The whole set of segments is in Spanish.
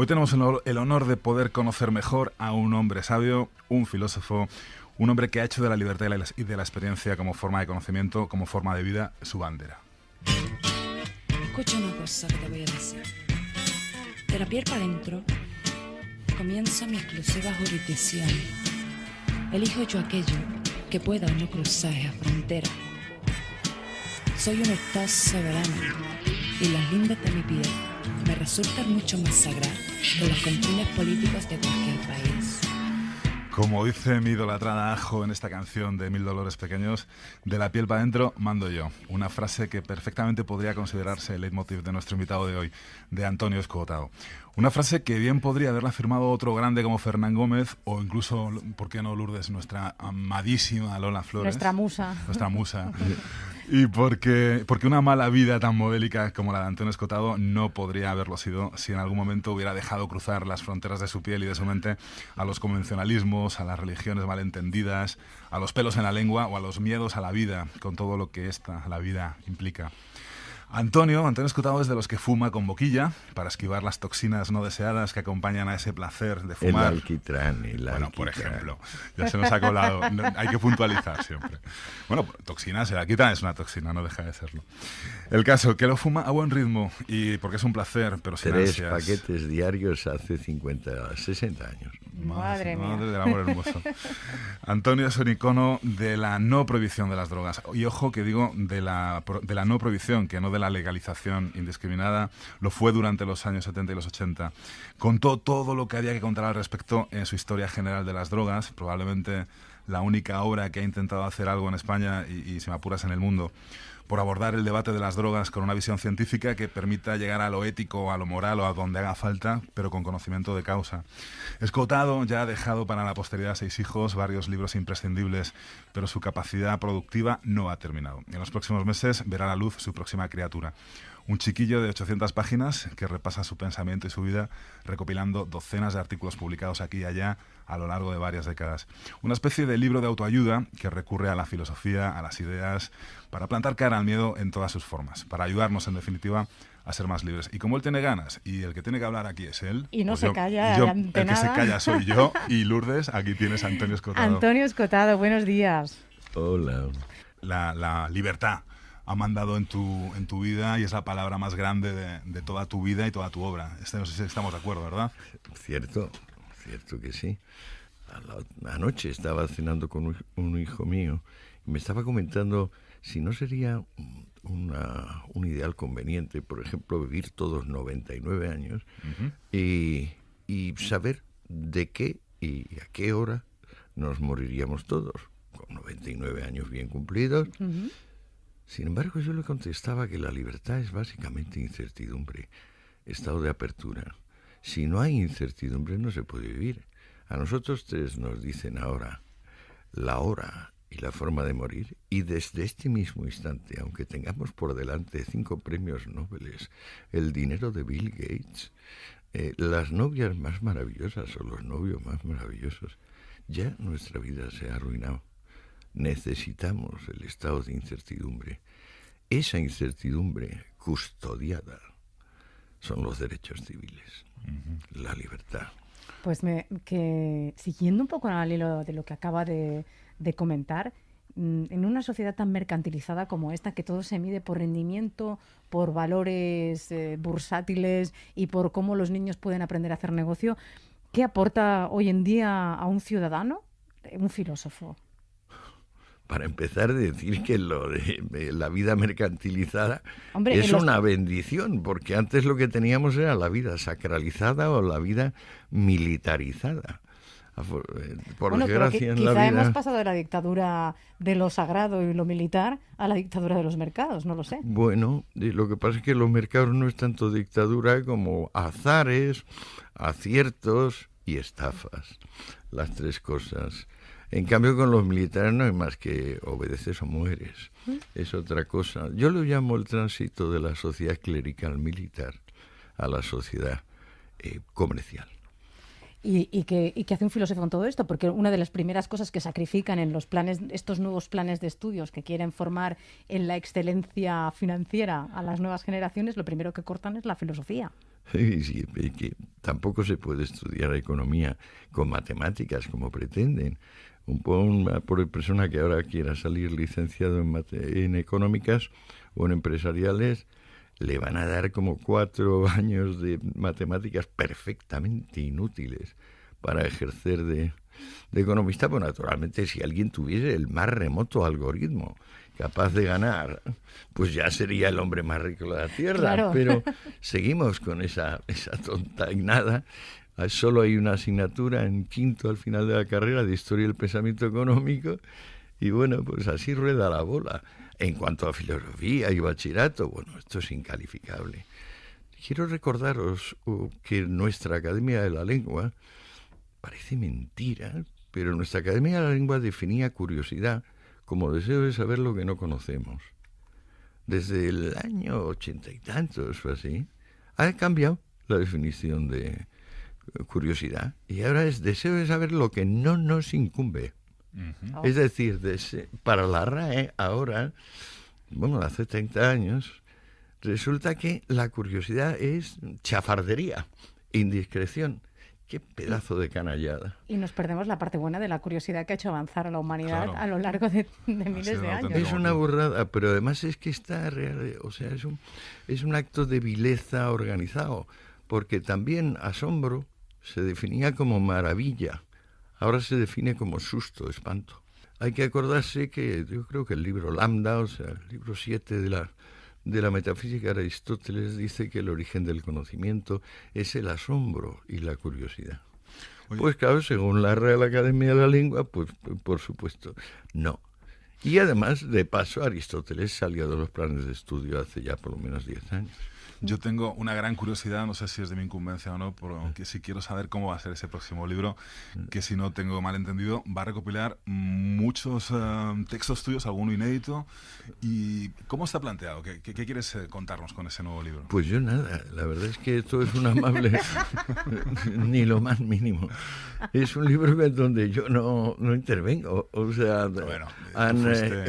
Hoy tenemos el honor de poder conocer mejor a un hombre sabio, un filósofo, un hombre que ha hecho de la libertad y de la experiencia como forma de conocimiento, como forma de vida, su bandera. Escucha una cosa que te voy a decir. De la piel para adentro comienza mi exclusiva jurisdicción. Elijo yo aquello que pueda o no cruzar esa frontera. Soy un estado soberano y las lindes de mi piel me resultan mucho más sagradas que los confines políticos de cualquier país. Como dice mi idolatrada Ajo en esta canción de Mil Dolores Pequeños, de la piel para adentro mando yo. Una frase que perfectamente podría considerarse el leitmotiv de nuestro invitado de hoy, de Antonio Escotado. Una frase que bien podría haberla firmado otro grande como Fernán Gómez o incluso, ¿por qué no, Lourdes, nuestra amadísima Lola Flores? Nuestra musa. Nuestra musa. Y porque una mala vida tan modélica como la de Antonio Escotado no podría haberlo sido si en algún momento hubiera dejado cruzar las fronteras de su piel y de su mente a los convencionalismos, a las religiones malentendidas, a los pelos en la lengua o a los miedos a la vida, con todo lo que la vida implica. Antonio Escotado es de los que fuma con boquilla para esquivar las toxinas no deseadas que acompañan a ese placer de fumar. El alquitrán. Bueno, por ejemplo, ya se nos ha colado. Hay que puntualizar siempre. Bueno, toxinas, el alquitrán es una toxina, no deja de serlo. El caso, que lo fuma a buen ritmo y porque es un placer, pero sin 3 ansias. paquetes diarios hace 60 años. Madre mía. Madre del amor hermoso. Antonio es un icono de la no prohibición de las drogas. Y ojo que digo de la no prohibición, que no de la legalización indiscriminada. Lo fue durante los años 70 y los 80. Contó todo lo que había que contar al respecto en su historia general de las drogas, probablemente la única obra que ha intentado hacer algo en España y si me apuras en el mundo, por abordar el debate de las drogas con una visión científica que permita llegar a lo ético, a lo moral o a donde haga falta, pero con conocimiento de causa. Escotado ya ha dejado para la posteridad 6 hijos, varios libros imprescindibles, pero su capacidad productiva no ha terminado. En los próximos meses verá la luz su próxima criatura. Un chiquillo de 800 páginas que repasa su pensamiento y su vida, recopilando docenas de artículos publicados aquí y allá a lo largo de varias décadas. Una especie de libro de autoayuda que recurre a la filosofía, a las ideas, para plantar cara al miedo en todas sus formas, para ayudarnos, en definitiva, a ser más libres. Y como él tiene ganas, y el que tiene que hablar aquí es él... Y no pues se calla el que se calla soy yo, y Lourdes, aquí tienes a Antonio Escotado. Antonio Escotado, buenos días. Hola. La libertad ha mandado en tu vida y es la palabra más grande de toda tu vida y toda tu obra. No sé si estamos de acuerdo, ¿verdad? Cierto que sí. Anoche estaba cenando con un hijo mío y me estaba comentando si no sería un ideal conveniente, por ejemplo, vivir todos 99 años y saber de qué y a qué hora nos moriríamos todos, con 99 años bien cumplidos. Uh-huh. Sin embargo, yo le contestaba que la libertad es básicamente incertidumbre, estado de apertura. Si no hay incertidumbre, no se puede vivir. A nosotros 3 nos dicen ahora la hora y la forma de morir, y desde este mismo instante, aunque tengamos por delante 5 premios Nobel, el dinero de Bill Gates, las novias más maravillosas o los novios más maravillosos, ya nuestra vida se ha arruinado. Necesitamos el estado de incertidumbre. Esa incertidumbre custodiada son los derechos civiles, la libertad. Pues siguiendo un poco al hilo de lo que acaba de comentar, en una sociedad tan mercantilizada como esta, que todo se mide por rendimiento, por valores bursátiles y por cómo los niños pueden aprender a hacer negocio, ¿qué aporta hoy en día a un ciudadano un filósofo? Para empezar, decir que lo de la vida mercantilizada es una bendición, porque antes lo que teníamos era la vida sacralizada o la vida militarizada. Por desgracia, en la vida... hemos pasado de la dictadura de lo sagrado y lo militar a la dictadura de los mercados, no lo sé. Bueno, lo que pasa es que los mercados no es tanto dictadura como azares, aciertos y estafas. Las 3 cosas. En cambio, con los militares no hay más que obedeces o mueres. Es otra cosa. Yo lo llamo el tránsito de la sociedad clerical militar a la sociedad comercial. ¿Y qué hace un filósofo con todo esto? Porque una de las primeras cosas que sacrifican en los planes, estos nuevos planes de estudios que quieren formar en la excelencia financiera a las nuevas generaciones, lo primero que cortan es la filosofía. Sí, que tampoco se puede estudiar economía con matemáticas como pretenden. Una pobre persona que ahora quiera salir licenciado en económicas o en empresariales, le van a dar como 4 años de matemáticas perfectamente inútiles para ejercer de economista. Pues naturalmente, si alguien tuviese el más remoto algoritmo capaz de ganar, pues ya sería el hombre más rico de la Tierra. Claro. Pero seguimos con esa tonta y nada. Solo hay una asignatura en quinto al final de la carrera de Historia del Pensamiento Económico y bueno, pues así rueda la bola. En cuanto a filosofía y bachillerato, bueno, esto es incalificable. Quiero recordaros que nuestra Academia de la Lengua, parece mentira, pero nuestra Academia de la Lengua definía curiosidad como deseo de saber lo que no conocemos. Desde el año 80 y tantos o así, ha cambiado la definición de curiosidad y ahora es deseo de saber lo que no nos incumbe. Ujú. Es decir, para la RAE ahora, bueno, hace 30 años, resulta que la curiosidad es chafardería, indiscreción. Qué pedazo de canallada. Y nos perdemos la parte buena de la curiosidad que ha hecho avanzar a la humanidad Claro. a lo largo de miles sido de un años. auténtico- Es una burrada, pero además es que está real, o sea, es un acto de vileza organizado, porque también asombro se definía como maravilla, ahora se define como susto, espanto. Hay que acordarse que yo creo que el libro Lambda, o sea, el libro 7 de la metafísica de Aristóteles, dice que el origen del conocimiento es el asombro y la curiosidad. Oye. Pues claro, según la Real Academia de la Lengua, pues por supuesto, no. Y además, de paso, Aristóteles salió de los planes de estudio hace ya por lo menos 10 años. Yo tengo una gran curiosidad, no sé si es de mi incumbencia o no, porque si quiero saber cómo va a ser ese próximo libro, que si no tengo mal entendido, va a recopilar muchos textos tuyos, alguno inédito. ¿Y cómo está planteado? ¿Qué quieres contarnos con ese nuevo libro? Pues yo nada, la verdad es que esto es un amable, ni lo más mínimo. Es un libro donde yo no intervengo, o sea, Bueno,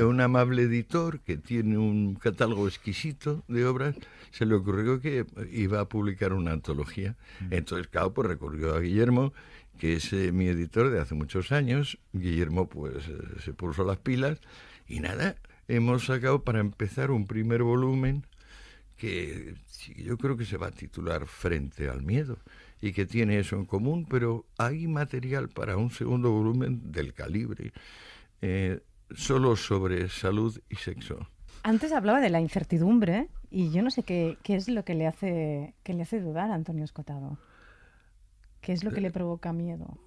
un amable editor que tiene un catálogo exquisito de obras, se le ocurrió que iba a publicar una antología. Entonces, claro, pues recurrió a Guillermo, que es mi editor de hace muchos años. Guillermo pues se puso las pilas y nada, hemos sacado para empezar un primer volumen que yo creo que se va a titular Frente al miedo y que tiene eso en común, pero hay material para un segundo volumen del calibre, solo sobre salud y sexo. Antes hablaba de la incertidumbre y yo no sé qué es lo que le hace dudar a Antonio Escotado. ¿Qué es lo que le provoca miedo?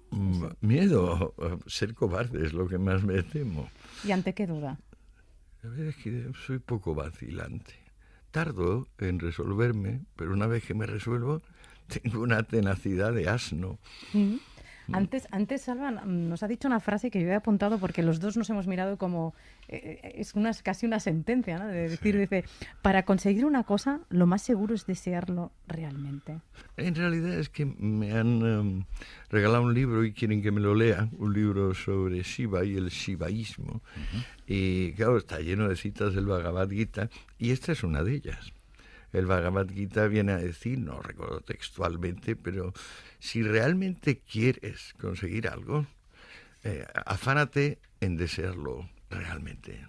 Miedo, ser cobarde es lo que más me temo. ¿Y ante qué duda? La verdad es que soy poco vacilante. Tardo en resolverme, pero una vez que me resuelvo, tengo una tenacidad de asno. Mm. Antes, Salva, nos ha dicho una frase que yo he apuntado porque los dos nos hemos mirado como... es casi una sentencia, ¿no? De decir, dice, para conseguir una cosa, lo más seguro es desearlo realmente. En realidad es que me han regalado un libro y quieren que me lo lea, un libro sobre Shiva y el shivaísmo. Y claro, está lleno de citas del Bhagavad Gita y esta es una de ellas. El Bhagavad Gita viene a decir, no recuerdo textualmente, pero si realmente quieres conseguir algo, afánate en desearlo realmente.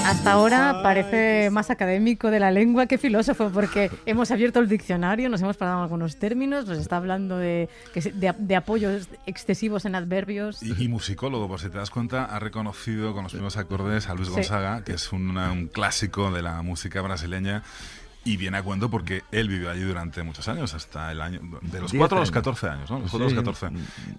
Hasta ahora parece más académico de la lengua que filósofo, porque hemos abierto el diccionario, nos hemos parado en algunos términos, nos está hablando de apoyos excesivos en adverbios. Y musicólogo, por si te das cuenta, ha reconocido con los primeros acordes a Luis Gonzaga, que es un clásico de la música brasileña. Y viene a cuento porque él vivió allí durante muchos años, hasta el año de los 4 a los 14 años, ¿no? Los 4 a los 14.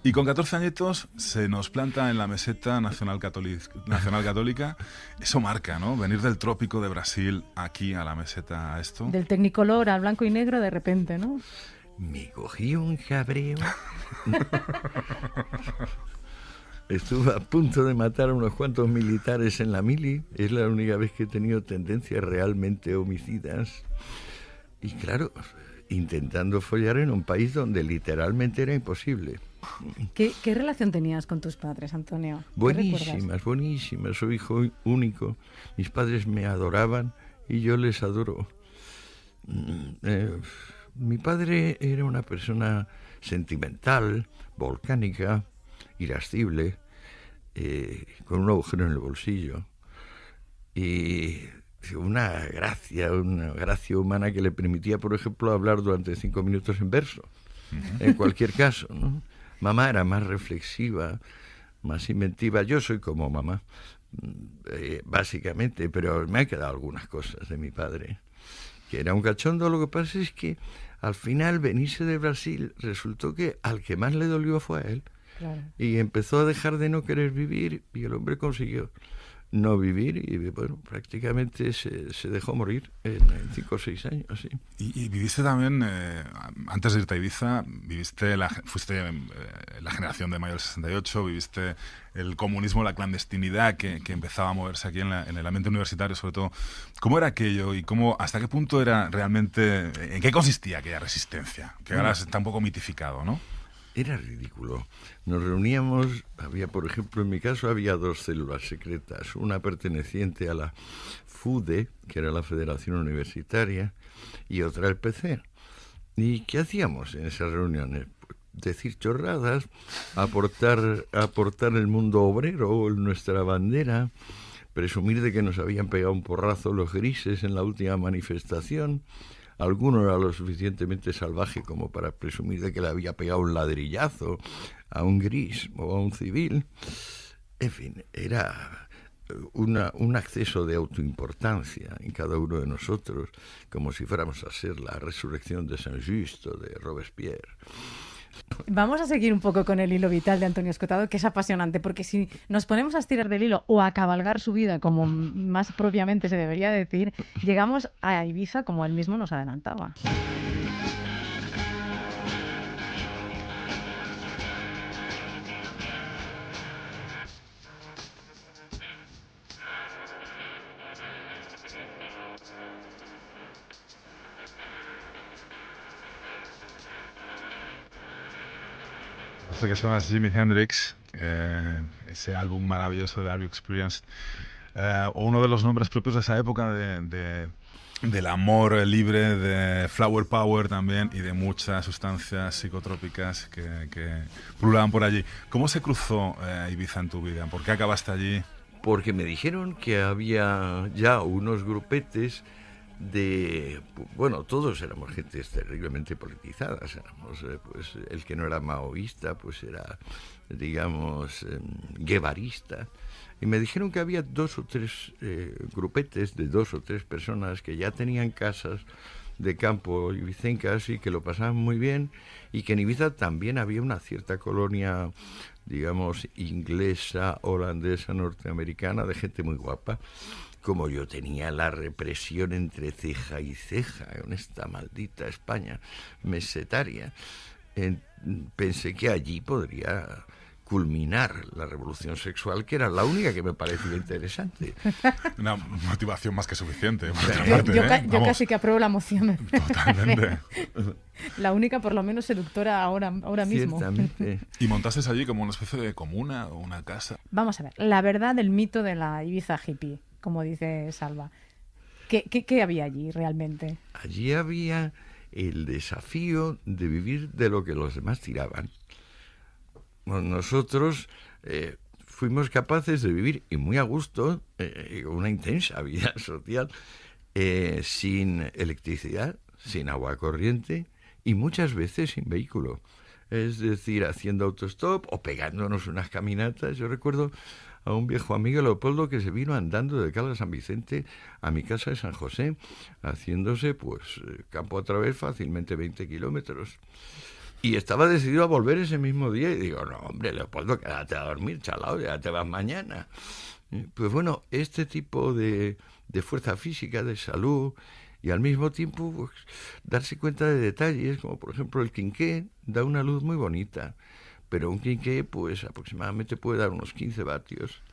Y con 14 añitos se nos planta en la meseta nacional católica. Eso marca, ¿no? Venir del trópico de Brasil aquí a la meseta, a esto. Del tecnicolor al blanco y negro de repente, ¿no? Me cogí un cabreo. Estuve a punto de matar a unos cuantos militares en la mili. Es la única vez que he tenido tendencias realmente homicidas. Y claro, intentando follar en un país donde literalmente era imposible. ¿Qué relación tenías con tus padres, Antonio? ¿Qué recuerdas? Buenísimas. Soy hijo único. Mis padres me adoraban y yo les adoro. Mi padre era una persona sentimental, volcánica, irascible, con un agujero en el bolsillo y una gracia humana que le permitía, por ejemplo, hablar durante 5 minutos en verso, en cualquier caso, ¿no? Mamá era más reflexiva, más inventiva. Yo soy como mamá, básicamente, pero me han quedado algunas cosas de mi padre, que era un cachondo. Lo que pasa es que al final venirse de Brasil resultó que al que más le dolió fue a él. Claro. Y empezó a dejar de no querer vivir y el hombre consiguió no vivir y bueno, prácticamente se dejó morir en 5 o 6 años, sí. Y viviste también, antes de irte a Ibiza, fuiste la generación de mayo del 68, viviste el comunismo, la clandestinidad que empezaba a moverse aquí en el ambiente universitario, sobre todo. ¿Cómo era aquello y hasta qué punto era realmente, en qué consistía aquella resistencia? Que ahora está un poco mitificado, ¿no? Era ridículo. Nos reuníamos, por ejemplo, en mi caso había 2 células secretas, una perteneciente a la FUDE, que era la Federación Universitaria, y otra al PC. ¿Y qué hacíamos en esas reuniones? Decir chorradas, aportar el mundo obrero, nuestra bandera, presumir de que nos habían pegado un porrazo los grises en la última manifestación. Alguno era lo suficientemente salvaje como para presumir de que le había pegado un ladrillazo a un gris o a un civil. En fin, era un acceso de autoimportancia en cada uno de nosotros, como si fuéramos a ser la resurrección de Saint-Just o de Robespierre. Vamos a seguir un poco con el hilo vital de Antonio Escotado, que es apasionante, porque si nos ponemos a estirar del hilo o a cabalgar su vida, como más propiamente se debería decir, llegamos a Ibiza como él mismo nos adelantaba. Que se llama Jimi Hendrix, ese álbum maravilloso de Are You Experienced, o uno de los nombres propios de esa época del amor libre, de flower power también y de muchas sustancias psicotrópicas que pululaban por allí. ¿Cómo se cruzó Ibiza en tu vida? ¿Por qué acabaste allí? Porque me dijeron que había ya unos grupetes bueno, todos éramos gentes terriblemente politizadas, éramos, pues el que no era maoísta, pues era, digamos, guevarista, y me dijeron que había 2 o 3 grupetes de 2 o 3 personas que ya tenían casas de campo ibicencas y que lo pasaban muy bien, y que en Ibiza también había una cierta colonia, digamos, inglesa, holandesa, norteamericana, de gente muy guapa. Como yo tenía la represión entre ceja y ceja en esta maldita España mesetaria, pensé que allí podría culminar la revolución sexual, que era la única que me parecía interesante. Una motivación más que suficiente. Yo casi que apruebo la moción. Totalmente. La única, por lo menos, seductora ahora mismo. Ciertamente. ¿Y montaste allí como una especie de comuna o una casa? Vamos a ver, la verdad del mito de la Ibiza hippie, como dice Salva. ¿Qué había allí realmente? Allí había el desafío de vivir de lo que los demás tiraban. Bueno, nosotros fuimos capaces de vivir, y muy a gusto, una intensa vida social, sin electricidad, sin agua corriente y muchas veces sin vehículo. Es decir, haciendo autostop o pegándonos unas caminatas. Yo recuerdo a un viejo amigo, Leopoldo, que se vino andando de Cala San Vicente a mi casa de San José, haciéndose pues campo a través fácilmente 20 kilómetros. Y estaba decidido a volver ese mismo día y digo, no, hombre, Leopoldo, quédate a dormir, chalao, ya te vas mañana. Pues bueno, este tipo de fuerza física, de salud, y al mismo tiempo pues, darse cuenta de detalles, como por ejemplo el quinqué da una luz muy bonita, pero un quinqué pues aproximadamente puede dar unos 15 vatios.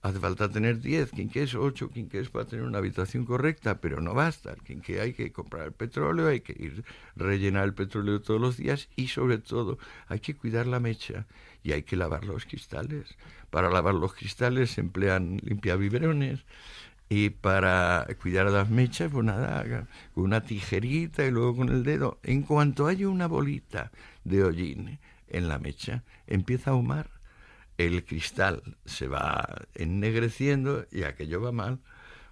hace falta tener 10 quinqués, 8 quinqués para tener una habitación correcta, pero no basta. El quinqué hay que comprar el petróleo, hay que ir rellenar el petróleo todos los días y sobre todo hay que cuidar la mecha y hay que lavar los cristales. Para lavar los cristales se emplean limpiabiberones y para cuidar las mechas, pues nada, con una tijerita y luego con el dedo. En cuanto haya una bolita de hollín en la mecha, empieza a ahumar. El cristal se va ennegreciendo y aquello va mal.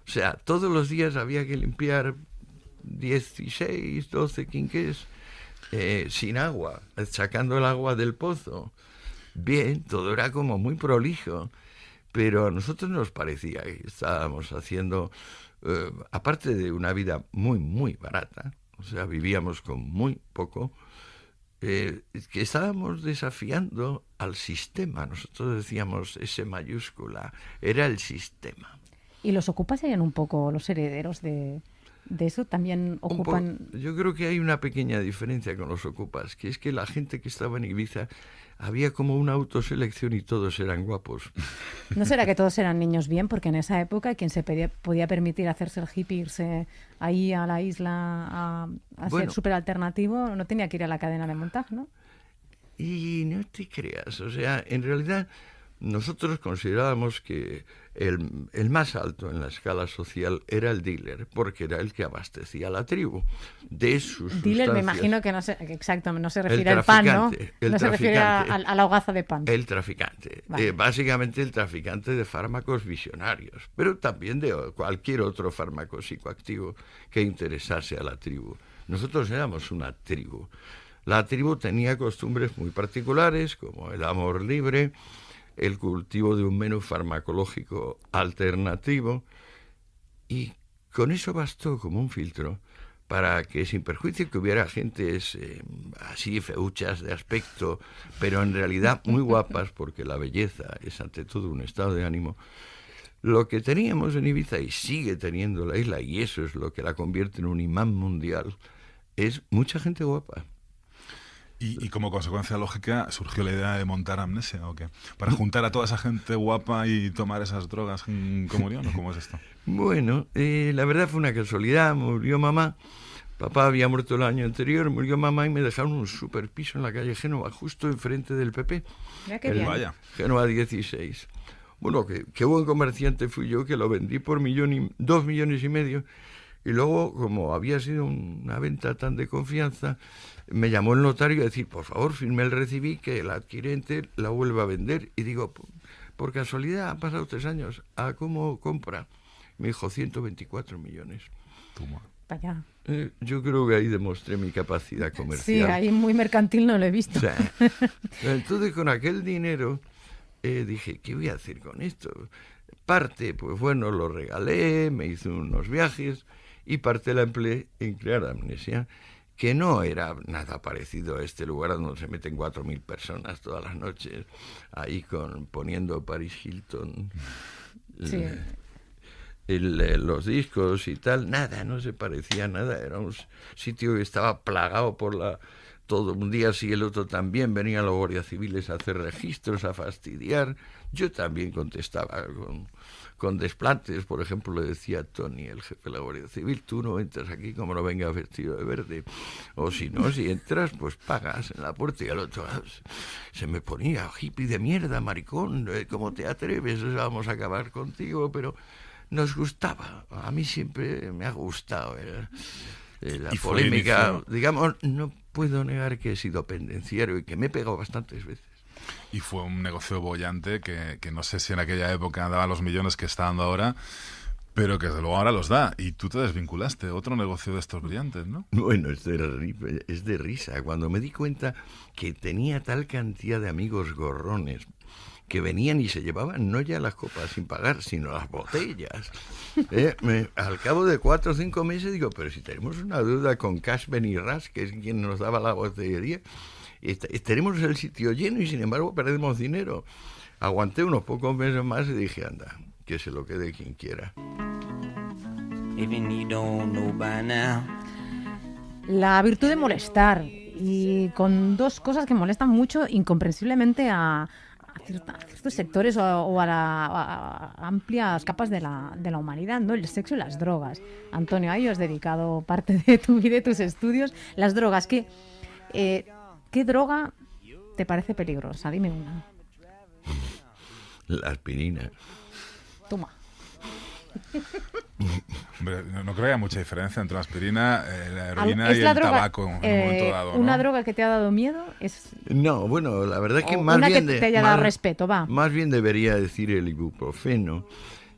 O sea, todos los días había que limpiar 16, 12 quinqués sin agua, sacando el agua del pozo. Bien, todo era como muy prolijo, pero a nosotros nos parecía que estábamos haciendo, aparte de una vida muy, muy barata, o sea, vivíamos con muy poco, que estábamos desafiando al sistema. Nosotros decíamos S mayúscula, era el sistema. ¿Y los ocupas serían un poco los herederos de eso? ¿También ocupan...? Yo creo que hay una pequeña diferencia con los ocupas, que es que la gente que estaba en Ibiza había como una autoselección y todos eran guapos. ¿No será que todos eran niños bien? Porque en esa época quien se podía permitir hacerse el hippie, irse ahí a la isla a ser súper alternativo, no tenía que ir a la cadena de montaje, ¿no? Y no te creas, o sea, en realidad nosotros considerábamos que el más alto en la escala social era el dealer, porque era el que abastecía a la tribu de sus dealer, sustancias. me imagino que no se refiere al pan, ¿no? No se refiere a la hogaza de pan. El traficante, vale. Básicamente el traficante de fármacos visionarios, pero también de cualquier otro fármaco psicoactivo que interesase a la tribu. Nosotros éramos una tribu. La tribu tenía costumbres muy particulares, como el amor libre, el cultivo de un menú farmacológico alternativo, y con eso bastó como un filtro para que, sin perjuicio que hubiera gentes así feuchas de aspecto, pero en realidad muy guapas, porque la belleza es ante todo un estado de ánimo, lo que teníamos en Ibiza, y sigue teniendo la isla, y eso es lo que la convierte en un imán mundial, es mucha gente guapa. ¿Y como consecuencia lógica surgió la idea de montar Amnesia o qué? ¿Para juntar a toda esa gente guapa y tomar esas drogas en comunión o cómo es esto? Bueno, la verdad fue una casualidad. Murió mamá, papá había muerto el año anterior, murió mamá y me dejaron un super piso en la calle Génova, justo enfrente del PP. Mira qué bien. Vaya. Génova 16. Bueno, qué buen comerciante fui yo, que lo vendí por 2,5 millones. Y luego, como había sido una venta tan de confianza, me llamó el notario a decir, por favor, firme el recibí, que el adquirente la vuelva a vender. Y digo, por casualidad, han pasado 3 años, ¿a cómo compra? Me dijo, 124 millones. Toma. Vaya. Yo creo que ahí demostré mi capacidad comercial. Sí, ahí muy mercantil no lo he visto. O sea, entonces, con aquel dinero, dije, ¿qué voy a hacer con esto? Parte, pues bueno, lo regalé, me hice unos viajes, y parte la empleé en crear Amnesia, que no era nada parecido a este lugar donde se meten 4.000 personas todas las noches, ahí poniendo Paris Hilton, Sí. Los discos y tal. Nada, no se parecía a nada. Era un sitio que estaba plagado todo un día sí, el otro también. Venían los guardias civiles a hacer registros, a fastidiar. Yo también contestaba con desplantes. Por ejemplo, le decía a Tony, el jefe de la Guardia Civil, tú no entras aquí como no vengas vestido de verde. O si no, si entras, pues pagas en la puerta. Y al otro se me ponía, hippie de mierda, maricón, ¿cómo te atreves? Vamos a acabar contigo, pero nos gustaba. A mí siempre me ha gustado la polémica. Digamos, no puedo negar que he sido pendenciero y que me he pegado bastantes veces. Y fue un negocio bollante que no sé si en aquella época daba los millones que está dando ahora, pero que desde luego ahora los da. Y tú te desvinculaste. Otro negocio de estos brillantes, ¿no? Bueno, es de risa. Cuando me di cuenta que tenía tal cantidad de amigos gorrones que venían y se llevaban no ya las copas sin pagar, sino las botellas. Al cabo de 4 o 5 meses digo, pero si tenemos una deuda con Cash Benirras, que es quien nos daba la botellería, tenemos el sitio lleno y sin embargo perdemos dinero. Aguanté unos pocos meses más y dije, anda, que se lo quede quien quiera. La virtud de molestar, y con 2 cosas que molestan mucho, incomprensiblemente a ciertos sectores o a amplias capas de la humanidad, ¿no? El sexo y las drogas. Antonio, a ello has dedicado parte de tu vida y tus estudios. Las drogas, ¿qué droga te parece peligrosa? Dime una. La aspirina. Toma. Hombre, no creo que haya mucha diferencia entre la aspirina, la heroína y el tabaco en un momento dado, ¿no? ¿Una droga que te ha dado miedo? No, bueno, la verdad es que más una bien... que te haya dado respeto, va. Más bien debería decir el ibuprofeno.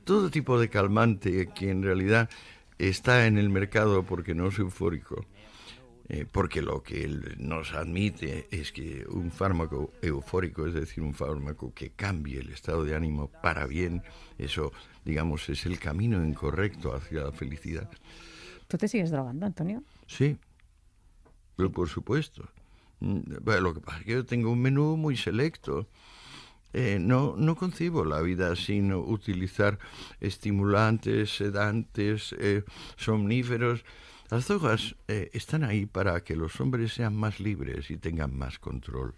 Todo tipo de calmante que en realidad está en el mercado porque no es eufórico. Porque lo que él nos admite es que un fármaco eufórico, es decir, un fármaco que cambie el estado de ánimo para bien, eso, digamos, es el camino incorrecto hacia la felicidad. ¿Tú te sigues drogando, Antonio? Sí, pero por supuesto. Bueno, lo que pasa es que yo tengo un menú muy selecto. No concibo la vida sin utilizar estimulantes, sedantes, somníferos. Las drogas están ahí para que los hombres sean más libres y tengan más control.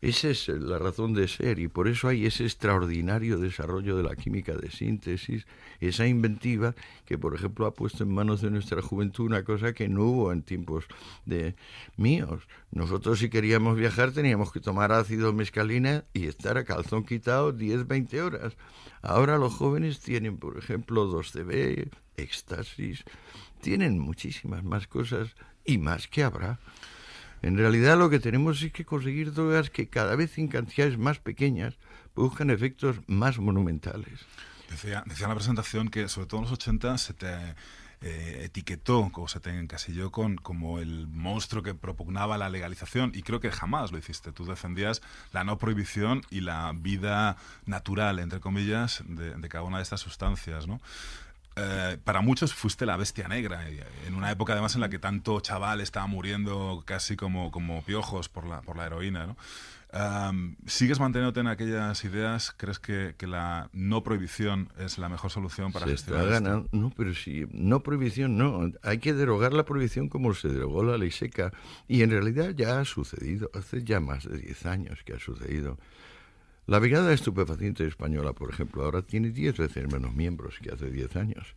Esa es la razón de ser y por eso hay ese extraordinario desarrollo de la química de síntesis, esa inventiva que, por ejemplo, ha puesto en manos de nuestra juventud una cosa que no hubo en tiempos míos. Nosotros, si queríamos viajar, teníamos que tomar ácido mescalina y estar a calzón quitado 10, 20 horas. Ahora los jóvenes tienen, por ejemplo, 2CB, éxtasis, tienen muchísimas más cosas y más que habrá. En realidad lo que tenemos es que conseguir drogas que cada vez en cantidades más pequeñas buscan efectos más monumentales. Decía en la presentación que sobre todo en los 80 se te etiquetó o se te encasilló como el monstruo que propugnaba la legalización y creo que jamás lo hiciste. Tú defendías la no prohibición y la vida natural, entre comillas, de cada una de estas sustancias, ¿no? Para muchos fuiste la bestia negra, en una época además en la que tanto chaval estaba muriendo casi como piojos por la heroína, ¿no? ¿Sigues manteniéndote en aquellas ideas? ¿Crees que la no prohibición es la mejor solución para gestionar esto? No, pero sí, no prohibición no. Hay que derogar la prohibición como se derogó la ley seca. Y en realidad ya ha sucedido, hace ya más de 10 años que ha sucedido. La Brigada Estupefaciente Española, por ejemplo, ahora tiene 10 veces menos miembros que hace 10 años.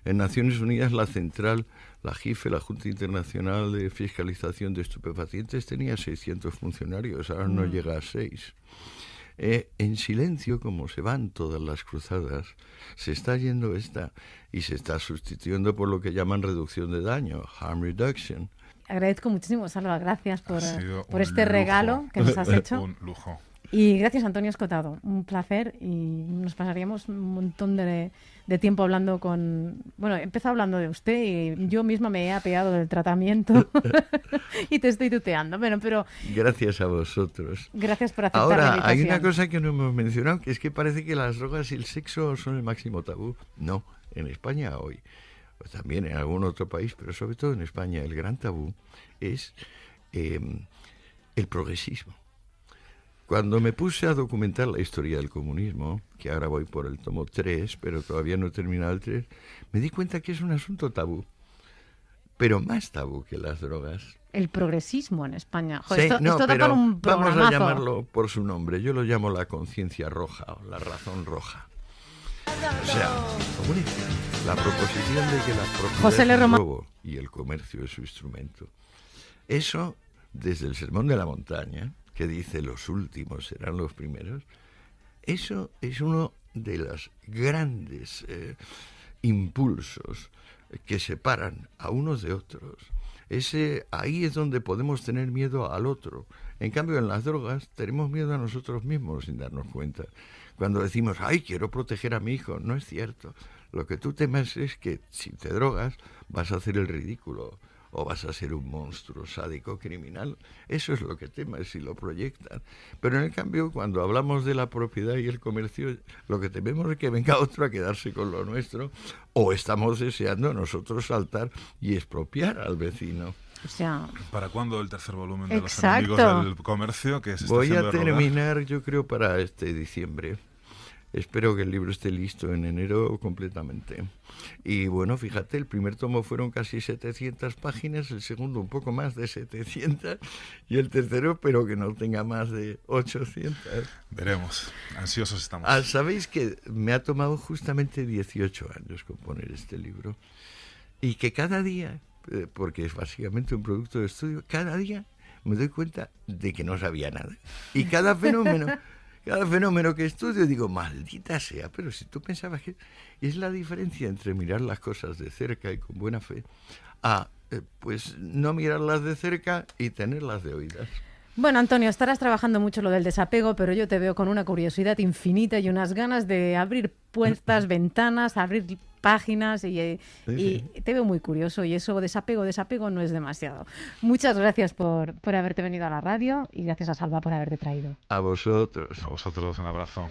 En Naciones Unidas, la central, la JIFE, la Junta Internacional de Fiscalización de Estupefacientes, tenía 600 funcionarios, ahora no llega a 6. En silencio, como se van todas las cruzadas, se está yendo esta y se está sustituyendo por lo que llaman reducción de daño, harm reduction. Agradezco muchísimo, Salva, gracias por este lujo. regalo que nos has hecho. Un lujo. Y gracias, Antonio Escotado. Un placer y nos pasaríamos un montón de tiempo hablando con... Bueno, he empezado hablando de usted y yo misma me he apeado del tratamiento y te estoy tuteando. Bueno, pero... Gracias a vosotros. Gracias por aceptar la Ahora, invitación. hay una cosa que no hemos mencionado, que es que parece que las drogas y el sexo son el máximo tabú. No, en España hoy, pues también en algún otro país, pero sobre todo en España, el gran tabú es el progresismo. Cuando me puse a documentar la historia del comunismo, que ahora voy por el tomo 3, pero todavía no he terminado el 3, me di cuenta que es un asunto tabú, pero más tabú que las drogas. El progresismo en España. Sí, esto da pero para un programazo. vamos a llamarlo por su nombre. Yo lo llamo la conciencia roja o la razón roja. O sea, la proposición de que la propiedad es un robo y el comercio es su instrumento. Eso, desde el Sermón de la Montaña, que dice los últimos serán los primeros, eso es uno de los grandes impulsos que separan a unos de otros. Ahí es donde podemos tener miedo al otro. En cambio, en las drogas tenemos miedo a nosotros mismos sin darnos cuenta. Cuando decimos, ay, quiero proteger a mi hijo, no es cierto. Lo que tú temes es que si te drogas vas a hacer el ridículo o vas a ser un monstruo sádico criminal. Eso es lo que temes y lo proyectan. Pero en el cambio, cuando hablamos de la propiedad y el comercio, lo que tememos es que venga otro a quedarse con lo nuestro, o estamos deseando nosotros saltar y expropiar al vecino. O sea, ¿para cuándo el tercer volumen de exacto. Los enemigos del comercio? Que se está Voy a haciendo de rodar? terminar, yo creo, para este diciembre. espero que el libro esté listo en enero completamente. Y bueno, fíjate, el primer tomo fueron casi 700 páginas, el segundo un poco más de 700 y el tercero espero que no tenga más de 800. Veremos, ansiosos estamos. Sabéis que me ha tomado justamente 18 años componer este libro y que cada día, porque es básicamente un producto de estudio, cada día me doy cuenta de que no sabía nada. Y cada fenómeno que estudio digo, maldita sea, pero si tú pensabas que... es la diferencia entre mirar las cosas de cerca y con buena fe a, pues, no mirarlas de cerca y tenerlas de oídas. Bueno, Antonio, estarás trabajando mucho lo del desapego, pero yo te veo con una curiosidad infinita y unas ganas de abrir puertas, ventanas, abrir páginas y te veo muy curioso y eso desapego no es demasiado. Muchas gracias por haberte venido a la radio y gracias a Salva por haberte traído. A vosotros. A vosotros un abrazo.